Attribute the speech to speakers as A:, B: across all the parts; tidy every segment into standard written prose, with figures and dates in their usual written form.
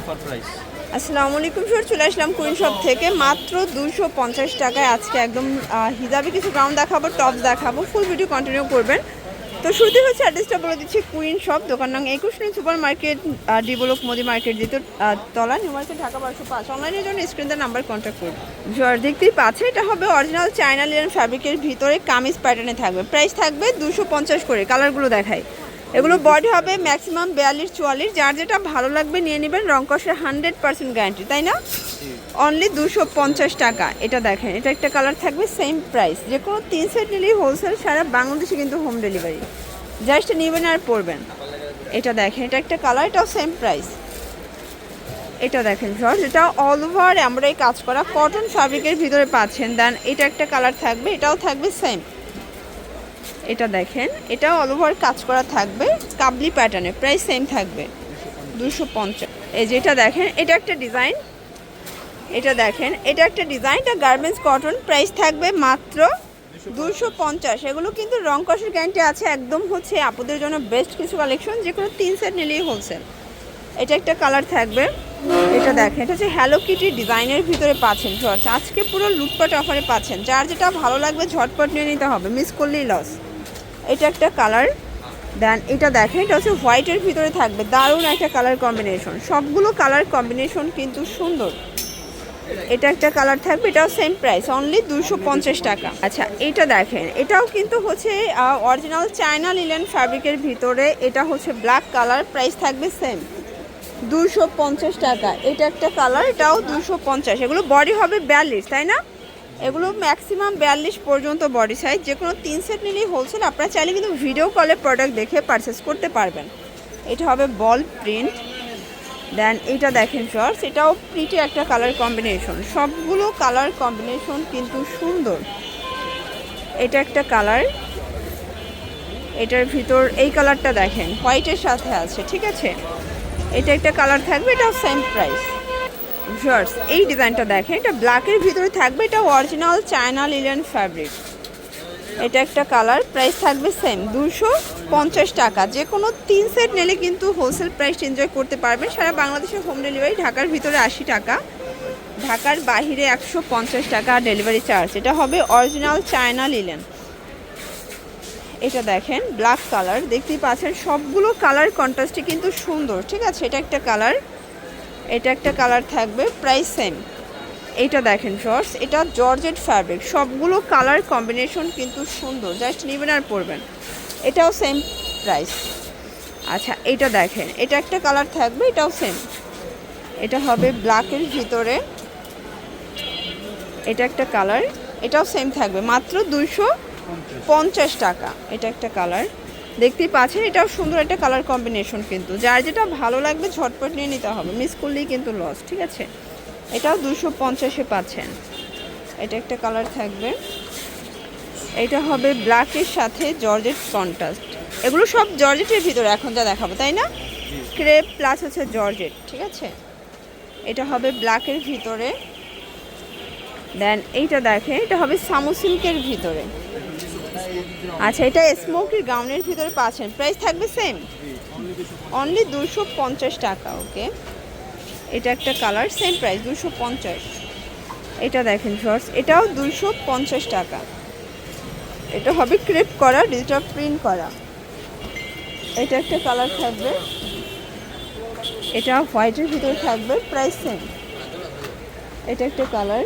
A: Offer price.
B: আসসালামু আলাইকুম sir, চলে আসলাম কুইন শপ থেকে মাত্র 250 টাকায়। আজকে একদম হিজাবি কিছু গাউন দেখাবো, টপস দেখাবো, ফুল ভিডিও কন্টিনিউ করবেন। তো শুরুতে হচ্ছে অ্যাড্রেসটা বলে দিচ্ছি, কুইন শপ, দোকান নং 21 নং super market, D block Modi market দ্বিতীয় তলা, নিউ মার্কেট, ঢাকা 1205। অনলাইনের জন্য স্ক্রিনের নাম্বার কন্ট্যাক্ট করুন। স্যার দেখতেই পাচ্ছে, এটা হবে অরিজিনাল চায়না লিনেন ফ্যাব্রিকের ভিতরে কামিজ প্যাটার্নে থাকবে। প্রাইস থাকবে 250 করে। কালারগুলো দেখায়, এগুলো বডি হবে ম্যাক্সিমাম 42-44। যার যেটা ভালো লাগবে নিয়ে নেবেন। রং কষের 100% গ্যারান্টি, তাই না? অনলি 250 টাকা। এটা দেখেন, এটা একটা কালার থাকবে, সেম প্রাইস। যে কোনো 3 সেট নিলেই হোলসেল, সারা বাংলাদেশে কিন্তু হোম ডেলিভারি। জাস্ট নেবেন আর পরবেন। এটা দেখেন, এটা একটা কালার, এটাও সেম প্রাইস। এটা দেখেন শর্ট, এটা অল ওভার এমব্রয়ডারি কাজ করা কটন ফ্যাব্রিকের ভিতরে পাচ্ছেন। দেন এটা একটা কালার থাকবে, এটাও থাকবে সেম। এটা দেখেন, এটা অল ওভার কাজ করা থাকবে কাবলি প্যাটার্নে। প্রাইস সেম থাকবে 250। এই যে এটা দেখেন, এটা একটা ডিজাইন। এটা দেখেন, এটা একটা ডিজাইন, এটা গার্মেন্টস কটন। প্রাইস থাকবে মাত্র 250। এগুলো কিন্তু রং কষের গ্যারান্টি আছে। একদম হচ্ছে আপুদের জন্য বেস্ট কিছু কালেকশন, যে কোনো 3 সেট নিলেই হোলসেল। এটা একটা কালার থাকবে। এটা দেখেন, এটা হচ্ছে হ্যালো কিটি ডিজাইনের ভিতরে পাচ্ছেন শর্টস। আজকে পুরো লুটপাট অফারে পাচ্ছেন। যার যেটা ভালো লাগবে ঝটপট নিয়ে নিতে হবে, মিস করলেই লস। এটা একটা কালার। দেন এটা দেখেন, এটা হচ্ছে হোয়াইটের ভিতরে থাকবে। দারুণ একটা কালার কম্বিনেশন, সবগুলো কালার কম্বিনেশন কিন্তু সুন্দর। এটা একটা কালার থাকবে, এটাও সেম প্রাইস, অনলি 250 টাকা। আচ্ছা এটা দেখেন, এটাও কিন্তু হচ্ছে অরিজিনাল চায়না লিনেন ফ্যাব্রিকের ভিতরে। এটা হচ্ছে ব্ল্যাক কালার। প্রাইস থাকবে সেম 250 টাকা। এটা একটা কালার, এটাও 250। এগুলো বডি হবে 42, তাই না? এগুলো ম্যাক্সিমাম 42 পর্যন্ত বডি সাইজ। যে কোনো 3 সেট নিলেই হোলসেল। আপনারা চাইলে কিন্তু ভিডিও কলে প্রোডাক্ট দেখে পারচেস করতে পারবেন। এটা হবে বল প্রিন্ট। দেন এটা দেখেন শর্টস, এটাও প্রিটি একটা কালার কম্বিনেশন। সবগুলো কালার কম্বিনেশন কিন্তু সুন্দর। এটা একটা কালার, এটার ভিতর এই কালারটা দেখেন হোয়াইটের সাথে আছে, ঠিক আছে? এটা একটা কালার থাকবে, এটাও সেম প্রাইস। শর্টস এই ডিজাইনটা দেখেন, এটা ব্ল্যাকের ভিতরে থাকবে। এটা অরিজিনাল চায়না লিনেন ফ্যাব্রিক। এটা একটা কালার। প্রাইস থাকবে সেম 250 টাকা। যে কোনো 3 সেট নিলে কিন্তু হোলসেল প্রাইস এনজয় করতে পারবেন। সারা বাংলাদেশে হোম ডেলিভারি। ঢাকার ভিতরে 80 টাকা, ঢাকার বাহিরে 150 টাকা ডেলিভারি চার্জ। এটা হবে অরিজিনাল চায়না লিনেন। এটা দেখেন ব্ল্যাক কালার, দেখতেই পাচ্ছেন সবগুলো কালার কন্ট্রাস্টে কিন্তু সুন্দর, ঠিক আছে? এটা একটা কালার, এটা একটা কালার থাকবে, প্রাইস সেম। এইটা দেখেন শর্টস, এটা জর্জেট ফ্যাব্রিক। সবগুলো কালার কম্বিনেশন কিন্তু সুন্দর, জাস্ট নেবেন আর পরবেন। এটাও সেম প্রাইস। আচ্ছা এটা দেখেন, এটা একটা কালার থাকবে, এটাও সেম। এটা হবে ব্ল্যাকের ভিতরে। এটা একটা কালার, এটাও সেম থাকবে মাত্র 250 টাকা। এটা একটা কালার, দেখতেই পাচ্ছেন এটাও সুন্দর একটা কালার কম্বিনেশন। কিন্তু যার যেটা ভালো লাগবে ঝটপট নিয়ে নিতে হবে, মিস করলেই কিন্তু লস, ঠিক আছে? এটাও 250-এ পাচ্ছেন। এটা একটা কালার থাকবে, এটা হবে ব্ল্যাকের সাথে জর্জেট কন্ট্রাস্ট। এগুলো সব জর্জেটের ভিতরে এখন যা দেখাবো, তাই না? ক্রেপ প্লাস হচ্ছে জর্জেট, ঠিক আছে? এটা হবে ব্ল্যাকের ভিতরে। দেন এইটা দেখেন, এটা হবে সামু সিল্কের ভিতরে। আচ্ছা এটা স্মোকি গাউনের ভিতরে পাচ্ছেন। প্রাইস থাকবে সেম, অনলি 250 টাকা। ওকে, এটা একটা কালার, সেম প্রাইস 250। এটা দেখেন শর্টস, এটাও 250 টাকা। এটা হবে ক্রেপ করা, ডিজিটাল প্রিন্ট করা। এটা একটা কালার থাকবে, এটা হোয়াইটের ভিতরে থাকবে, প্রাইস সেম। এটা একটা কালার,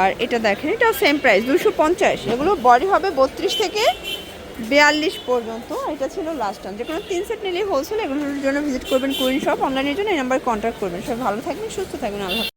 B: আর এটা দেখেন এটাও সেম প্রাইস 250। এগুলো বডি হবে 32 থেকে 42 পর্যন্ত। এটা ছিল লাস্ট টাইম। যে কোনো 3 সেট নিলেই হোলসেল। এগুলোর জন্য ভিজিট করবেন কুইন শপ। অনলাইনের জন্য এই নাম্বার কন্ট্যাক্ট করবেন। সব ভালো থাকবেন, সুস্থ থাকবেন, আল্লাহ।